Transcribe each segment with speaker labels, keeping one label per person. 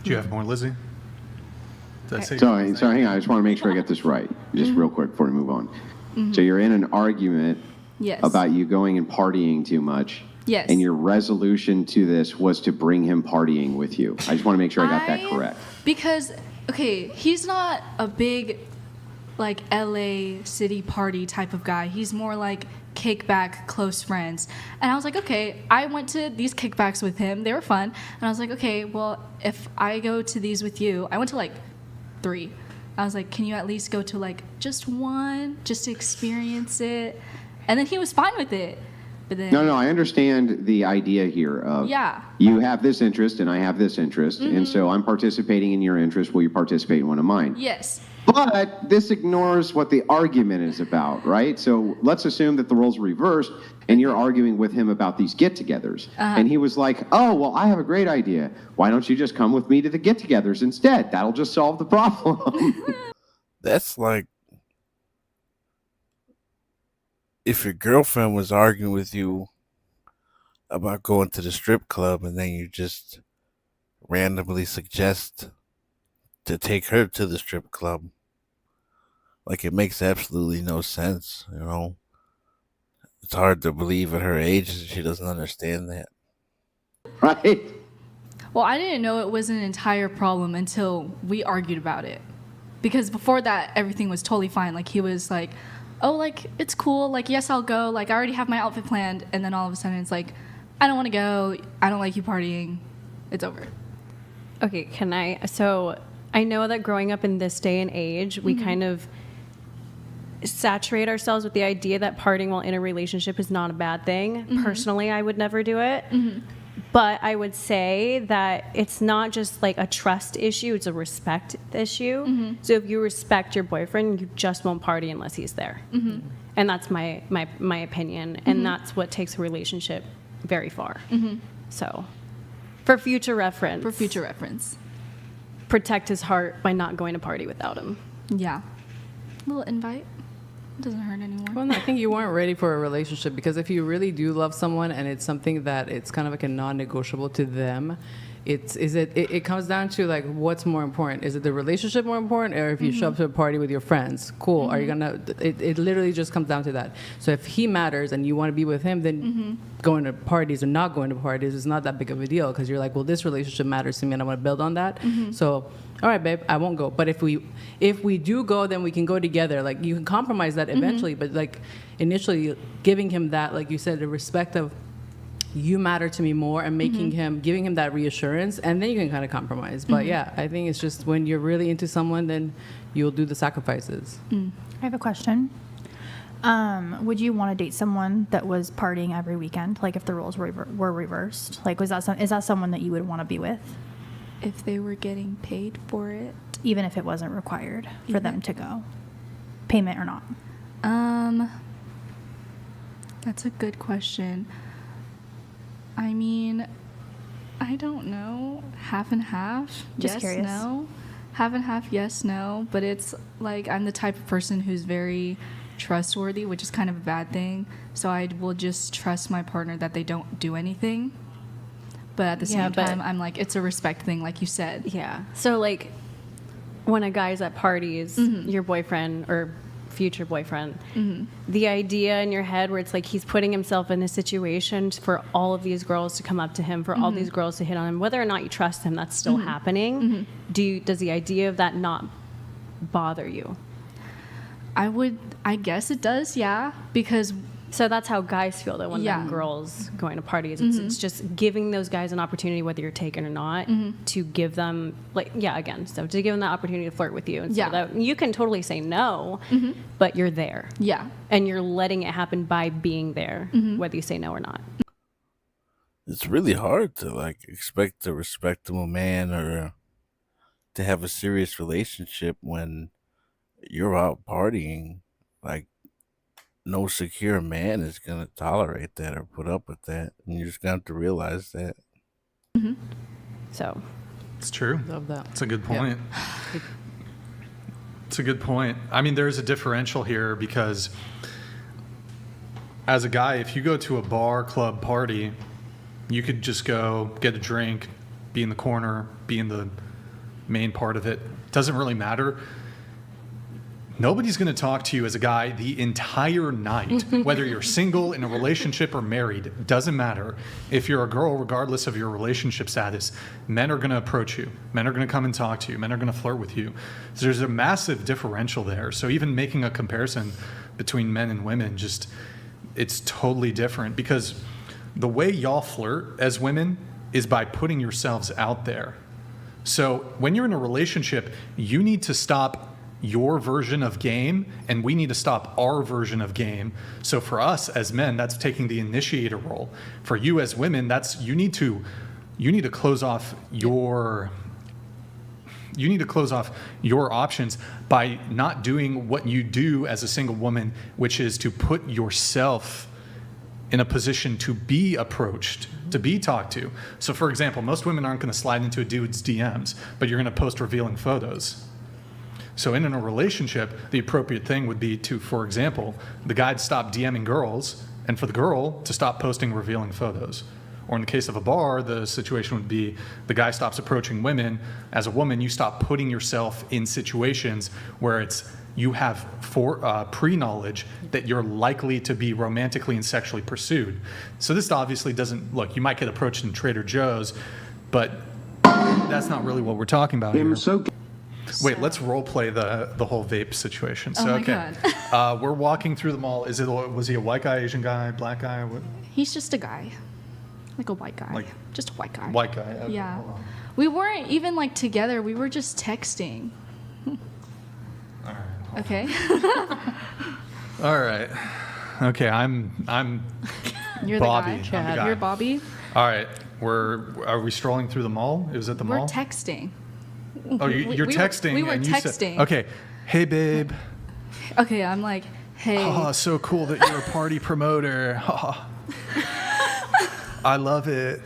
Speaker 1: Do you have more, Lizzie?
Speaker 2: So hang on. I just want to make sure I get this right, just real quick before we move on. So you're in an argument about you going and partying too much.
Speaker 3: Yes.
Speaker 2: And your resolution to this was to bring him partying with you. I just want to make sure I got that correct.
Speaker 3: Because, okay, he's not a big, like, LA city party type of guy. He's more like kickback, close friends. And I was like, okay, I went to these kickbacks with him. They were fun. And I was like, okay, well, if I go to these with you, I went to, like, 3. I was like, can you at least go to, like, just one, just to experience it? And then he was fine with it. But then,
Speaker 2: No, I understand the idea here of you have this interest and I have this interest, and so I'm participating in your interest. Will you participate in one of mine?
Speaker 3: Yes.
Speaker 2: But this ignores what the argument is about, right? So let's assume that the roles are reversed and you're arguing with him about these get-togethers. And he was like, oh, well, I have a great idea. Why don't you just come with me to the get-togethers instead? That'll just solve the problem.
Speaker 4: That's like if your girlfriend was arguing with you about going to the strip club and then you just randomly suggest to take her to the strip club. Like, it makes absolutely no sense, you know? It's hard to believe at her age that she doesn't understand that.
Speaker 2: Right?
Speaker 3: Well, I didn't know it was an entire problem until we argued about it. Because before that, everything was totally fine. Like, he was like, oh, like, it's cool. Like, yes, I'll go. Like, I already have my outfit planned. And then all of a sudden, it's like, I don't want to go. I don't like you partying. It's over.
Speaker 5: Okay, so I know that growing up in this day and age, we kind of saturate ourselves with the idea that partying while in a relationship is not a bad thing. Personally, I would never do it. But I would say that it's not just like a trust issue, it's a respect issue. So if you respect your boyfriend, you just won't party unless he's there. And that's my opinion. And that's what takes a relationship very far. So for future reference. Protect his heart by not going to party without him.
Speaker 3: Yeah. Little invite. Doesn't hurt anyone.
Speaker 6: Well, I think you weren't ready for a relationship, because if you really do love someone and it's something that it's kind of like a non-negotiable to them, it comes down to like what's more important. Is it the relationship more important, or if you show up to a party with your friends? Cool. Are you gonna? It literally just comes down to that. So if he matters and you want to be with him, then going to parties or not going to parties is not that big of a deal, because you're like, well, this relationship matters to me and I want to build on that. So, all right, babe, I won't go. But if we do go, then we can go together. Like, you can compromise that eventually, but like initially giving him that, like you said, the respect of you matter to me more, and giving him that reassurance, and then you can kind of compromise. But yeah, I think it's just when you're really into someone, then you'll do the sacrifices.
Speaker 7: I have a question. Would you want to date someone that was partying every weekend? Like, if the roles were reversed? Like, is that someone that you would want to be with?
Speaker 3: If they were getting paid for it.
Speaker 7: Even if it wasn't required for them to go? Payment or not?
Speaker 3: That's a good question. I mean, I don't know. Half and half.
Speaker 7: Just
Speaker 3: yes,
Speaker 7: curious.
Speaker 3: no. Half and half, yes, no. But it's like I'm the type of person who's very trustworthy, which is kind of a bad thing. So I will just trust my partner that they don't do anything. But at the same time, I'm like, it's a respect thing, like you said.
Speaker 5: Yeah. So, like, when a guy's at parties, your boyfriend or future boyfriend, the idea in your head where it's like he's putting himself in a situation for all of these girls to come up to him, for all these girls to hit on him, whether or not you trust him, that's still happening. Does the idea of that not bother you?
Speaker 3: I guess it does, yeah, because
Speaker 5: so that's how guys feel though when they're girls going to parties. It's just giving those guys an opportunity, whether you're taken or not, to give them to give them the opportunity to flirt with you. And so that you can totally say no, but you're there.
Speaker 3: Yeah.
Speaker 5: And you're letting it happen by being there, whether you say no or not.
Speaker 4: It's really hard to like expect a respectable man or to have a serious relationship when you're out partying. Like, no secure man is going to tolerate that or put up with that. And you're just going to have to realize that.
Speaker 5: So.
Speaker 1: It's true.
Speaker 6: Love that.
Speaker 1: It's a good point. It's a good point. I mean, there's a differential here because as a guy, if you go to a bar, club, party, you could just go get a drink, be in the corner, be in the main part of it. Doesn't really matter. Nobody's going to talk to you as a guy the entire night, whether you're single, in a relationship, or married. Doesn't matter. If you're a girl, regardless of your relationship status, men are going to approach you. Men are going to come and talk to you. Men are going to flirt with you. So there's a massive differential there. So even making a comparison between men and women, just it's totally different, because the way y'all flirt as women is by putting yourselves out there. So when you're in a relationship, you need to stop your version of game, and we need to stop our version of game. So for us as men, that's taking the initiator role. For you as women, that's you need to close off your options by not doing what you do as a single woman, which is to put yourself in a position to be approached, to be talked to. So for example, most women aren't going to slide into a dude's DMs, but you're going to post revealing photos. So in a relationship, the appropriate thing would be to, for example, the guy to stop DMing girls, and for the girl to stop posting revealing photos. Or in the case of a bar, the situation would be the guy stops approaching women. As a woman, you stop putting yourself in situations where you have pre-knowledge that you're likely to be romantically and sexually pursued. So this obviously doesn't, look, you might get approached in Trader Joe's, but that's not really what we're talking about here. Wait, let's role play the whole vape situation. So,
Speaker 3: Oh my
Speaker 1: okay, we're walking through the mall. Was he a white guy, Asian guy, black guy? What?
Speaker 3: He's just a guy, like a white guy,
Speaker 1: Like-
Speaker 3: just a white guy.
Speaker 1: White guy. Okay,
Speaker 3: Yeah.
Speaker 1: hold on.
Speaker 3: We weren't even like together. We were just texting.
Speaker 1: All right.
Speaker 3: Okay.
Speaker 1: All right. Okay, I'm.
Speaker 3: You're
Speaker 1: Bobby.
Speaker 3: the
Speaker 1: I'm
Speaker 3: guy.
Speaker 1: the guy.
Speaker 3: You're Bobby.
Speaker 1: All right. Are we strolling through the mall? It was at the
Speaker 3: We're
Speaker 1: mall.
Speaker 3: texting.
Speaker 1: Oh, you're
Speaker 3: we were-
Speaker 1: texting.
Speaker 3: we were
Speaker 1: and you said-
Speaker 3: texting.
Speaker 1: okay. Hey, babe.
Speaker 3: Okay, I'm like, hey.
Speaker 1: Oh, so cool that you're a party promoter. I love it.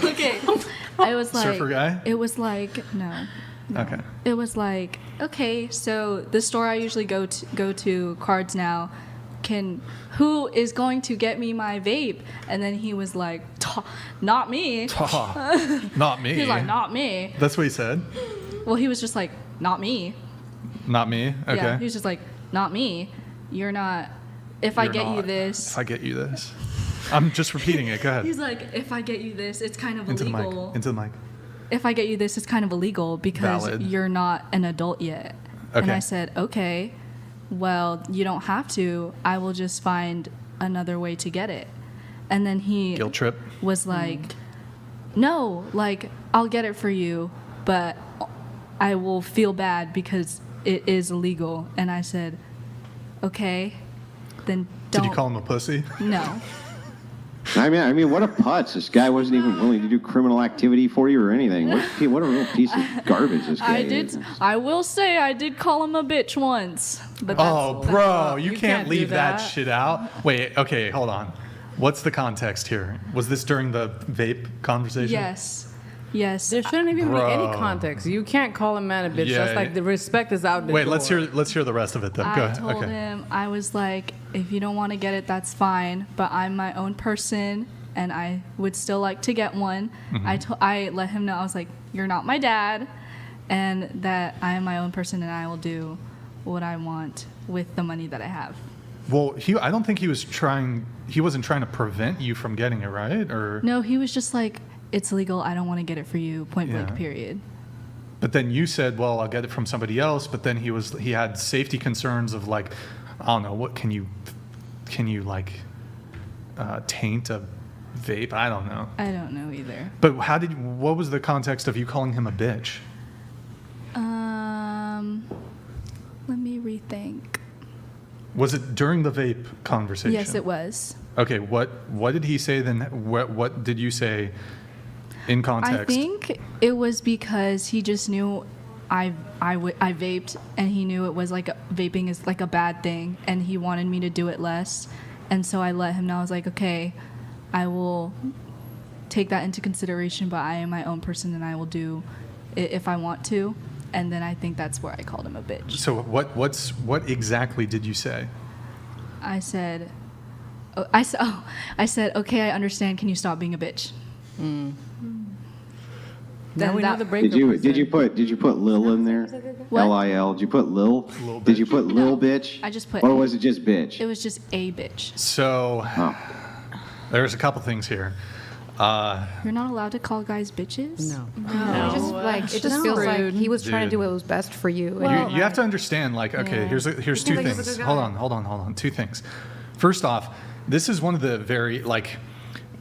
Speaker 3: Okay. I was like,
Speaker 1: Surfer guy?
Speaker 3: It was like, no.
Speaker 1: Okay.
Speaker 3: It was like, okay, so the store I usually go to Cards Now, who is going to get me my vape? And then he was like, not me.
Speaker 1: Not me.
Speaker 3: He was like, not me.
Speaker 1: That's what he said.
Speaker 3: Well, he was just like, not me.
Speaker 1: Not me. Okay.
Speaker 3: Yeah, he was just like, not me. You're not. If I
Speaker 1: You're
Speaker 3: get you
Speaker 1: not.
Speaker 3: this.
Speaker 1: If I get you this. I'm just repeating it. Go ahead.
Speaker 3: He's like, if I get you this, it's kind of
Speaker 1: Into the
Speaker 3: illegal.
Speaker 1: mic. Into the mic.
Speaker 3: If I get you this, it's kind of illegal because
Speaker 1: Valid.
Speaker 3: you're not an adult yet. And
Speaker 1: Okay.
Speaker 3: I said, okay, well, you don't have to. I will just find another way to get it. And then he
Speaker 1: Guilt trip.
Speaker 3: was like, no, like, I'll get it for you, but I will feel bad because it is illegal. And I said, okay, then don't.
Speaker 1: Did you call him a pussy?
Speaker 3: No.
Speaker 2: I mean, what a putz! This guy wasn't even willing to do criminal activity for you or anything. What a real piece of garbage this guy is.
Speaker 3: I will say I did call him a bitch once. But
Speaker 1: Oh, bro, you
Speaker 6: you
Speaker 1: can't
Speaker 6: can't
Speaker 1: leave
Speaker 6: do
Speaker 1: that
Speaker 6: that.
Speaker 1: shit out. Wait, okay, hold on. What's the context here? Was this during the vape conversation?
Speaker 3: Yes. Yes.
Speaker 6: There shouldn't even be any
Speaker 1: Bro.
Speaker 6: context. You can't call a man a bitch.
Speaker 1: Yeah.
Speaker 6: That's like the respect is out the
Speaker 1: Wait,
Speaker 6: door.
Speaker 1: let's hear the rest of it though. Go
Speaker 3: I
Speaker 1: ahead.
Speaker 3: told
Speaker 1: Okay.
Speaker 3: him, I was like, if you don't want to get it, that's fine. But I'm my own person, and I would still like to get one.
Speaker 1: Mm-hmm.
Speaker 3: I let him know, I was like, you're not my dad, and that I am my own person, and I will do what I want with the money that I have.
Speaker 1: Well, I don't think he wasn't trying to prevent you from getting it, right? Or
Speaker 3: No, he was just like, it's legal. I don't want to get it for you. Point
Speaker 1: Yeah.
Speaker 3: blank. Period.
Speaker 1: But then you said, well, I'll get it from somebody else. But then he had safety concerns of like, I don't know, what can you like taint a vape? I don't know.
Speaker 3: I don't know either.
Speaker 1: But what was the context of you calling him a bitch?
Speaker 3: Let me rethink.
Speaker 1: Was it during the vape conversation?
Speaker 3: Yes, it was.
Speaker 1: Okay, what did he say then? What did you say in context?
Speaker 3: I think it was because he just knew I vaped, and he knew it was like vaping is like a bad thing, and he wanted me to do it less. And so I let him know. I was like, okay, I will take that into consideration, but I am my own person, and I will do it if I want to. And then I think that's where I called him a bitch.
Speaker 1: So what exactly did you say?
Speaker 3: I said, I said, okay, I understand. Can you stop being a bitch?
Speaker 6: Now
Speaker 3: then
Speaker 6: we know
Speaker 3: that
Speaker 6: the breakup.
Speaker 2: Did you put Lil in there?
Speaker 3: What?
Speaker 2: Lil. Did you put Lil?
Speaker 1: Lil
Speaker 2: Did you
Speaker 1: bitch.
Speaker 2: put Lil
Speaker 3: No,
Speaker 2: bitch?
Speaker 3: I just put
Speaker 2: Or
Speaker 3: A.
Speaker 2: was it just bitch?
Speaker 3: it was just a bitch.
Speaker 1: So
Speaker 2: Oh.
Speaker 1: there's a couple things here.
Speaker 3: You're not allowed to call guys bitches?
Speaker 6: No.
Speaker 8: It just like it just feels like he was trying to do
Speaker 1: Dude.
Speaker 8: what was best for you.
Speaker 3: Well-
Speaker 1: You have to understand, like, okay,
Speaker 3: Yeah.
Speaker 1: here's two
Speaker 8: like he's a
Speaker 1: things.
Speaker 8: good
Speaker 1: Hold
Speaker 8: guy.
Speaker 1: on. Two things. First off, this is one of the very, like,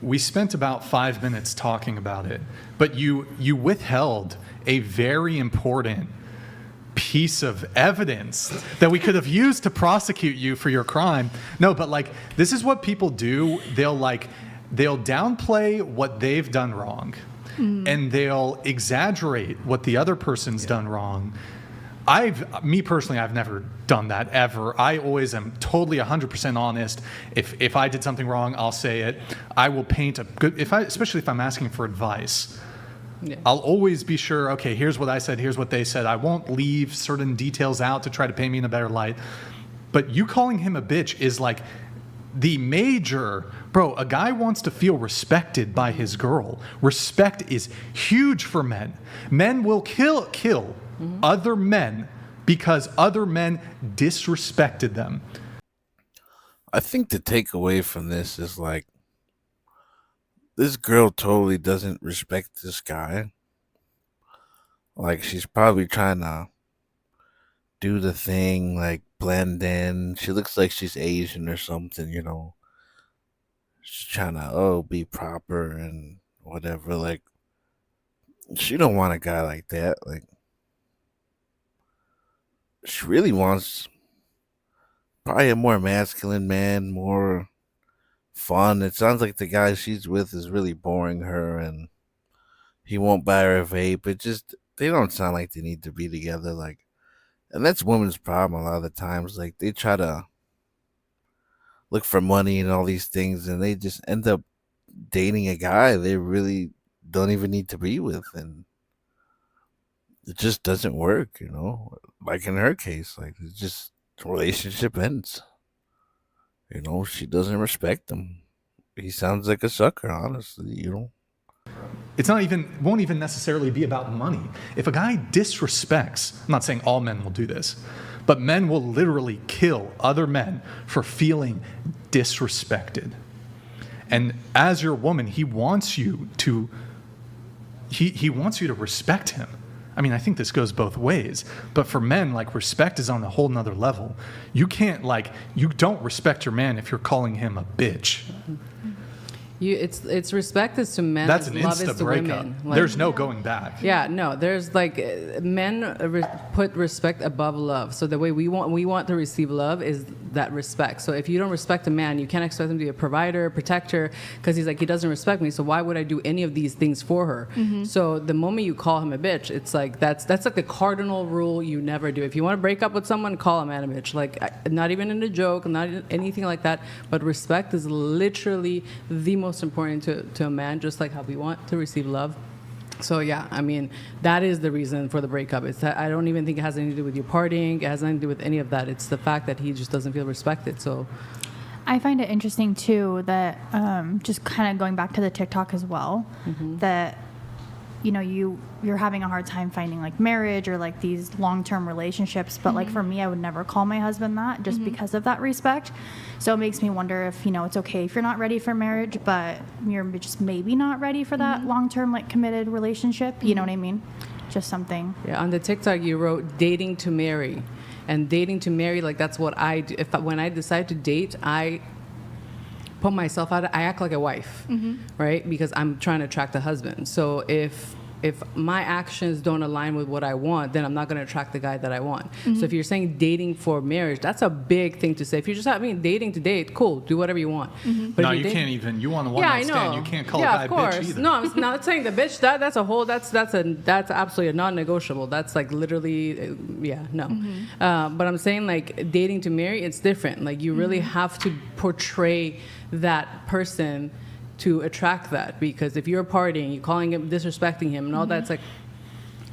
Speaker 1: we spent about 5 minutes talking about it, but you withheld a very important piece of evidence that we could have used to prosecute you for your crime. No, but like, this is what people do. They'll downplay what they've done wrong, and they'll exaggerate what the other person's done wrong. Me personally, I've never done that ever. I always am totally 100% honest. If I did something wrong, I'll say it. I will paint a good, especially if I'm asking for advice.
Speaker 6: Yeah.
Speaker 1: I'll always be sure, okay, here's what I said, here's what they said. I won't leave certain details out to try to paint me in a better light. But you calling him a bitch is like the major, bro, a guy wants to feel respected by his girl. Respect is huge for men. Men will kill other men because other men disrespected them.
Speaker 4: I think the takeaway from this is like, this girl totally doesn't respect this guy. Like, she's probably trying to do the thing, like, blend in. She looks like she's Asian or something, you know. She's trying to, be proper and whatever. Like, she don't want a guy like that. Like, she really wants probably a more masculine man, more fun. It sounds like the guy she's with is really boring her, and he won't buy her a vape. It just, they don't sound like they need to be together. Like, and that's women's problem a lot of the times. Like, they try to look for money and all these things, and they just end up dating a guy they really don't even need to be with, and it just doesn't work, you know. Like in her case, like, it just, the relationship ends. You know, she doesn't respect him. He sounds like a sucker, honestly, you know.
Speaker 1: It's not even, won't even necessarily be about money. If a guy disrespects, I'm not saying all men will do this, but men will literally kill other men for feeling disrespected. And as your woman, he wants you to, he wants you to respect him. I mean, I think this goes both ways, but for men, like, respect is on a whole nother level. You can't, like, you don't respect your man if you're calling him a bitch.
Speaker 6: It's respect is to men.
Speaker 1: That's
Speaker 6: as
Speaker 1: an
Speaker 6: love is
Speaker 1: insta
Speaker 6: to
Speaker 1: breakup.
Speaker 6: women. Like,
Speaker 1: There's no going back.
Speaker 6: Yeah, no. There's like men put respect above love. So the way we want to receive love is that respect. So if you don't respect a man, you can't expect him to be a provider, protector, because he's like, he doesn't respect me. So why would I do any of these things for her? So the moment you call him a bitch, it's like that's like the cardinal rule you never do. If you want to break up with someone, call a man a bitch. Like, not even in a joke, not anything like that. But respect is literally the most important to a man, just like how we want to receive love. So yeah, I mean, that is the reason for the breakup. It's that I don't even think it has anything to do with you partying. It has nothing to do with any of that. It's the fact that he just doesn't feel respected. So
Speaker 7: I find it interesting too that just kind of going back to the TikTok as well, that you know you're having a hard time finding like marriage or like these long-term relationships, but like for me, I would never call my husband that just because of that respect. So it makes me wonder if, you know, it's okay if you're not ready for marriage, but you're just maybe not ready for that long-term like committed relationship. You know what I mean? Just something.
Speaker 6: yeah, on the TikTok you wrote dating to marry, and dating to marry, like that's what I do. When I decide to date, I put myself out. I act like a wife, right? Because I'm trying to attract a husband. So if my actions don't align with what I want, then I'm not going to attract the guy that I want. So if you're saying dating for marriage, that's a big thing to say. If you're just having dating to date, cool, do whatever you want. But
Speaker 1: No,
Speaker 6: if
Speaker 1: you
Speaker 6: date-
Speaker 1: can't even. You want a one
Speaker 6: Yeah,
Speaker 1: night
Speaker 6: I know.
Speaker 1: stand. You can't call
Speaker 6: yeah,
Speaker 1: a
Speaker 6: of
Speaker 1: guy
Speaker 6: course.
Speaker 1: a bitch either.
Speaker 6: No, I'm not saying the bitch. That's absolutely a non-negotiable. That's like literally, no. But I'm saying like dating to marry, it's different. Like you really have to portray that person to attract that, because if you're partying, you're calling him, disrespecting him, and all that's like,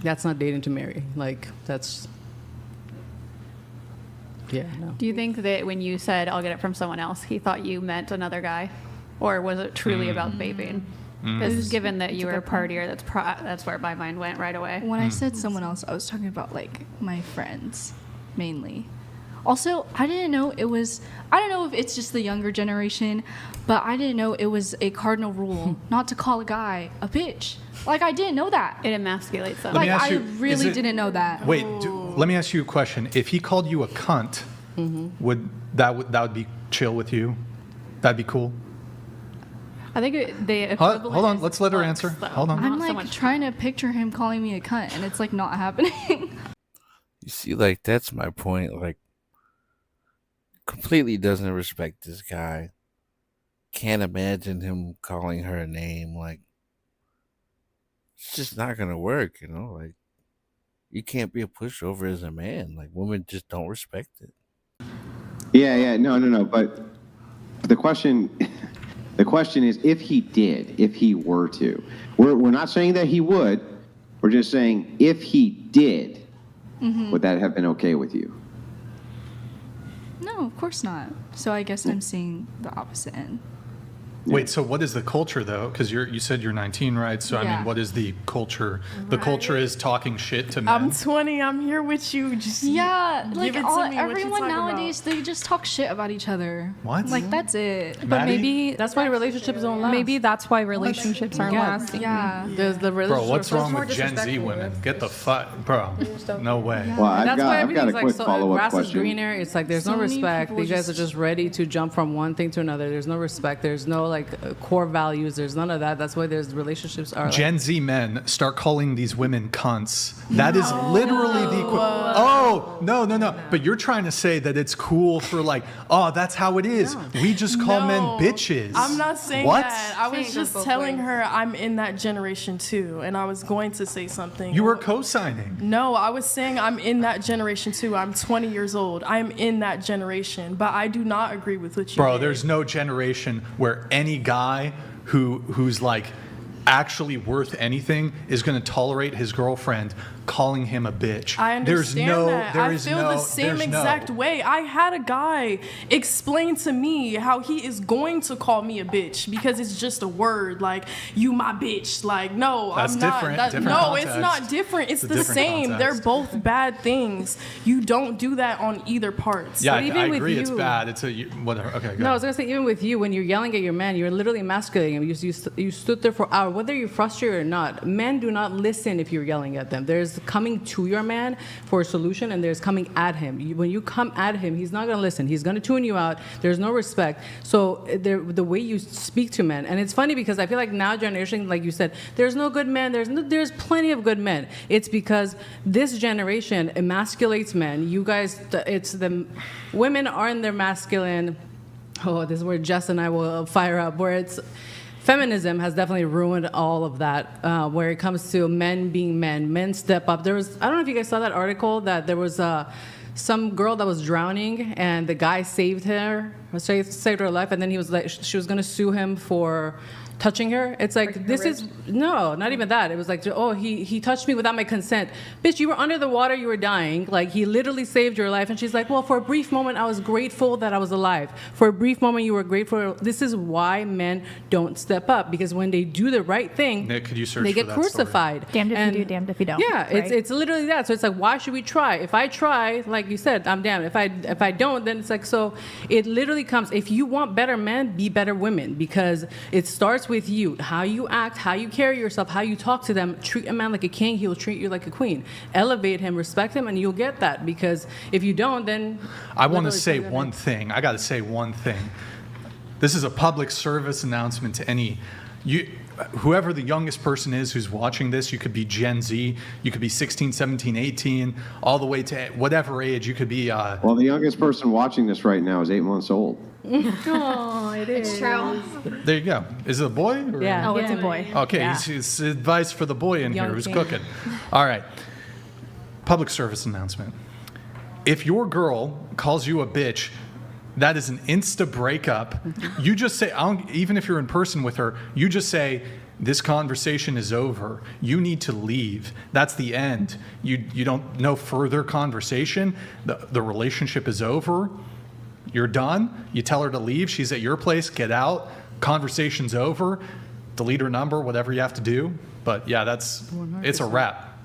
Speaker 6: that's not dating to marry. Like that's. Yeah, no.
Speaker 9: Do you think that when you said, I'll get it from someone else, he thought you meant another guy? Or was it truly about vaping? Just given that you were a partier, that's where my mind went right away.
Speaker 3: When I said someone else, I was talking about like my friends mainly. Also, I didn't know it was, I don't know if it's just the younger generation, but I didn't know it was a cardinal rule not to call a guy a bitch. Like, I didn't know that.
Speaker 9: It emasculates them.
Speaker 1: Let me
Speaker 3: Like,
Speaker 1: ask
Speaker 3: I
Speaker 1: you,
Speaker 3: really didn't know that.
Speaker 1: Wait, let me ask you a question. If he called you a cunt, would that be chill with you? That'd be cool?
Speaker 9: I think the equivalent
Speaker 1: Hold on,
Speaker 9: is
Speaker 1: let's let her
Speaker 9: fucks,
Speaker 1: answer.
Speaker 9: though.
Speaker 1: Hold on.
Speaker 3: I'm
Speaker 9: Not so
Speaker 3: like
Speaker 9: much
Speaker 3: trying to picture him calling me a cunt, and it's like not happening.
Speaker 4: You see, like, that's my point. Like, completely doesn't respect this guy. Can't imagine him calling her a name. Like, it's just not going to work, you know? Like, you can't be a pushover as a man. Like, women just don't respect it.
Speaker 2: Yeah, no. But the question is, if he were to, we're not saying that he would. We're just saying if he did, would that have been okay with you?
Speaker 3: No, of course not. So I guess I'm seeing the opposite end.
Speaker 1: Wait, so what is the culture, though? Because you said you're 19, right? So, I
Speaker 3: Yeah.
Speaker 1: mean, what is the culture? The culture is talking shit to men.
Speaker 10: I'm 20. I'm here with you. Just
Speaker 3: Yeah,
Speaker 10: give
Speaker 3: like
Speaker 10: it to me. What you
Speaker 3: everyone
Speaker 10: talking
Speaker 3: nowadays,
Speaker 10: about?
Speaker 3: they just talk shit about each other.
Speaker 1: What?
Speaker 3: Like, that's it.
Speaker 7: But
Speaker 1: Maddie?
Speaker 7: maybe
Speaker 6: That's why relationships don't last.
Speaker 7: maybe that's why relationships aren't lasting.
Speaker 3: Yeah.
Speaker 6: There's the
Speaker 1: Bro,
Speaker 6: relationship.
Speaker 1: what's wrong
Speaker 6: more
Speaker 1: with Gen Z
Speaker 6: disrespectful.
Speaker 1: women? Get the fuck, bro. No way.
Speaker 2: Well, I've
Speaker 6: That's why
Speaker 2: got a
Speaker 6: everything's
Speaker 2: quick
Speaker 6: like so.
Speaker 2: follow-up
Speaker 6: Grass is
Speaker 2: question.
Speaker 6: greener. It's like there's
Speaker 3: So
Speaker 6: no
Speaker 3: many
Speaker 6: respect.
Speaker 3: people
Speaker 6: You guys are just ready to jump from one thing to another. There's no respect. There's no like core values. There's none of that. That's why there's relationships are. Like,
Speaker 1: Gen Z men start calling these women cunts. That is literally the Oh, no. But you're trying to say that it's cool for like, oh, that's how it is. We just call men
Speaker 10: No,
Speaker 1: bitches.
Speaker 10: I'm not saying
Speaker 1: What?
Speaker 10: that. I was
Speaker 9: Saying it goes
Speaker 10: just
Speaker 9: both
Speaker 10: telling
Speaker 9: ways.
Speaker 10: her I'm in that generation too, and I was going to say something.
Speaker 1: You were co-signing.
Speaker 10: No, I was saying I'm in that generation too. I'm 20 years old. I'm in that generation, but I do not agree with what you
Speaker 1: Bro,
Speaker 10: did.
Speaker 1: there's no generation where any guy who's like actually worth anything is going to tolerate his girlfriend calling him a bitch.
Speaker 10: I understand that.
Speaker 1: There
Speaker 10: I
Speaker 1: is
Speaker 10: feel
Speaker 1: no,
Speaker 10: the same
Speaker 1: there's
Speaker 10: exact
Speaker 1: no.
Speaker 10: way. I had a guy explain to me how he is going to call me a bitch because it's just a word, like you my bitch. Like no,
Speaker 1: That's
Speaker 10: I'm not.
Speaker 1: different.
Speaker 10: That,
Speaker 1: Different
Speaker 10: no,
Speaker 1: context.
Speaker 10: it's not different. It's
Speaker 1: It's a
Speaker 10: the
Speaker 1: different
Speaker 10: same.
Speaker 1: context.
Speaker 10: They're both bad things. You don't do that on either parts.
Speaker 1: Yeah,
Speaker 6: But even
Speaker 1: I
Speaker 6: with
Speaker 1: agree. It's
Speaker 6: you-
Speaker 1: bad. It's whatever. Okay, go
Speaker 6: No, I was
Speaker 1: ahead.
Speaker 6: gonna say even with you, when you're yelling at your man, you're literally emasculating him. You stood there for hours, whether you're frustrated or not. Men do not listen if you're yelling at them. There's coming to your man for a solution, and there's coming at him. When you come at him, he's not gonna listen. He's gonna tune you out. There's no respect. So the way you speak to men, and it's funny because I feel like now generation, like you said, there's no good men. There's plenty of good men. It's because this generation emasculates men. You guys, it's the women are in their masculine. Oh, this is where Jess and I will fire up. Where it's feminism has definitely ruined all of that. Where it comes to men being men step up. I don't know if you guys saw that article that there was some girl that was drowning and the guy saved her, saved her life, and then he was like, she was gonna sue him for touching her. It's like this is no, not even that. It was like, oh, he touched me without my consent. Bitch, you were under the water, you were dying. Like he literally saved your life. And she's like, well, for a brief moment, I was grateful that I was alive. For a brief moment, you were grateful. This is why men don't step up, because when they do the right thing,
Speaker 1: Nick, could you search
Speaker 6: they
Speaker 1: for
Speaker 6: get
Speaker 1: that story?
Speaker 6: crucified.
Speaker 7: Damned if
Speaker 6: And-
Speaker 7: you do, damned if you don't.
Speaker 6: Yeah,
Speaker 7: right?
Speaker 6: it's literally that. So it's like, why should we try? If I try, like you said, I'm damned. If I don't, then it's like, so it literally comes. If you want better men, be better women, because it starts with you. How you act, how you carry yourself, how you talk to them. Treat a man like a king, he'll treat you like a queen. Elevate him, respect him, and you'll get that. Because if you don't, then
Speaker 1: I want to
Speaker 6: literally
Speaker 1: say
Speaker 6: put it
Speaker 1: one
Speaker 6: in.
Speaker 1: thing. I got to say one thing. This is a public service announcement to whoever the youngest person is who's watching this. You could be Gen Z, you could be 16, 17, 18, all the way to whatever age. You could be
Speaker 2: Well, the youngest person watching this right now is 8 months old.
Speaker 9: It's true.
Speaker 1: there you go. Is it a boy? Or?
Speaker 6: Yeah.
Speaker 7: Oh, it's a boy.
Speaker 1: Okay,
Speaker 6: Yeah.
Speaker 1: it's advice for the boy in here
Speaker 6: Young
Speaker 1: who's
Speaker 6: king.
Speaker 1: cooking. All right. Public service announcement. If your girl calls you a bitch, that is an insta breakup. You just say, even if you're in person with her, you just say, this conversation is over. You need to leave. That's the end. You don't no further conversation. The relationship is over. You're done. You tell her to leave. She's at your place. Get out. Conversation's over. delete her number, whatever you have to do. But yeah, it's a wrap.